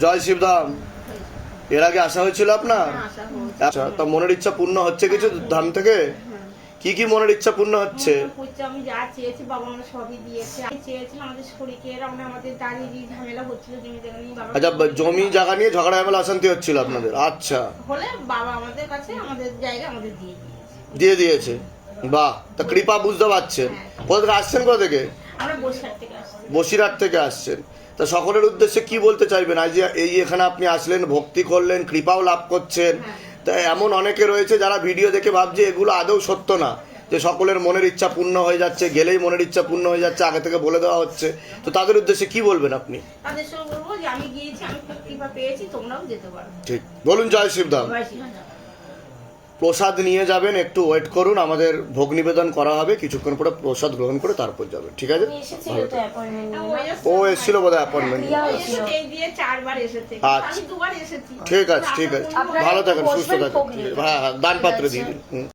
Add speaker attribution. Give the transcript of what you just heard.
Speaker 1: জয় শিবধাম। এর আগে আসা হয়েছিল আপনার? আচ্ছা, তা মনের ইচ্ছা পূর্ণ হচ্ছে কিছু ধাম থেকে? কি কি মনের ইচ্ছা পূর্ণ হচ্ছে?
Speaker 2: আমি যা চেয়েছি বাবা আমরা সবই দিয়েছে। আমি চেয়েছিলাম আমাদের শরীরে আমাদের দাঁড়িয়ে ঝামেলা হচ্ছিল জমি জায়গা নিয়ে।
Speaker 1: আচ্ছা, জমি জায়গা নিয়ে ঝগড়া ঝামেলা অশান্তি হচ্ছিল আপনাদের? আচ্ছা,
Speaker 2: হলে বাবা আমাদের কাছে আমাদের জায়গা আমাদের
Speaker 1: দিয়ে দিয়েছে। বাহ, তা কৃপা বুঝতে পারছেন। কোথা থেকে আসছেন? কোথা থেকে?
Speaker 2: আমরা বসিরহাট থেকে আসছি।
Speaker 1: বসিরহাট থেকে আসছেন। তা সকলের উদ্দেশ্যে কি বলতে চাইবেন? আজ যে এই এখানে আপনি আসলেন, ভক্তি করলেন, কৃপাও লাভ করছেন, তা এমন অনেকে রয়েছে যারা ভিডিও দেখে ভাবছে এগুলো আদৌ সত্য না, যে সকলের মনের ইচ্ছা পূর্ণ হয়ে যাচ্ছে, গেলেই মনের ইচ্ছা পূর্ণ হয়ে যাচ্ছে, আগে থেকে বলে দেওয়া হচ্ছে। তো তাদের উদ্দেশ্যে কি বলবেন আপনি?
Speaker 2: তাদের সঙ্গে বলবো যে আমি গিয়েছি, আমি খুব কৃপা পেয়েছি, তোমরাও যেতে পারো।
Speaker 1: ঠিক বলুন। জয় শিবধাম। প্রসাদ নিয়ে যাবেন, একটু ওয়েট করুন, আমাদের ভোগ নিবেদন করা হবে, কিছুক্ষণ পরে প্রসাদ গ্রহণ করে তারপর যাবেন, ঠিক আছে? ও এসেছিল বোধহয় অ্যাপয়েন্টমেন্ট। আচ্ছা, ঠিক আছে, ঠিক আছে, ভালো থাকেন, সুস্থ থাকেন। হ্যাঁ হ্যাঁ, দান পাত্রে দিয়ে দিন।